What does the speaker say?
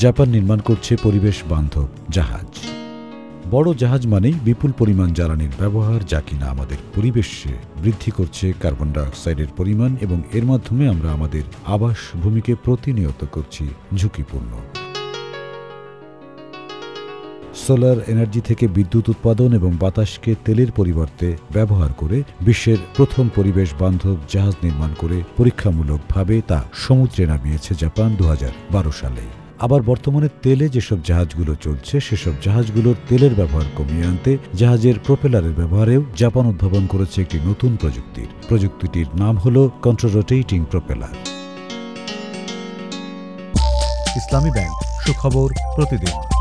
Japan নির্মাণ করছে পরিবেশ বান্ধব জাহাজ। বড় জাহাজ মানেই বিপুল পরিমাণ জ্বালানির ব্যবহার, যা কিনা আমাদের পরিবেশে বৃদ্ধি করছে কার্বন ডাইঅক্সাইডের পরিমাণ, এবং এর মাধ্যমে আমরা আমাদের আবাস ভূমিকে প্রতিনিয়ত করছি ঝুঁকিপূর্ণ। সোলার এনার্জি থেকে বিদ্যুৎ উৎপাদন এবং বাতাসকে তেলের পরিবর্তে ব্যবহার করে বিশ্বের প্রথম পরিবেশ বান্ধব জাহাজ নির্মাণ করে পরীক্ষামূলকভাবে তা সমুদ্রে নামিয়েছে জাপান 2012 সালে। আবার বর্তমানে তেলে যেসব জাহাজগুলো চলছে সেসব জাহাজগুলোর তেলের ব্যবহার কমিয়ে আনতে জাহাজের প্রোপেলারের ব্যবহারেও জাপান উদ্ভাবন করেছে একটি নতুন প্রযুক্তিটির নাম হল কন্ট্রো-রোটেটিং প্রোপেলার। ইসলামী ব্যাংক, সুখবর প্রতিদিন।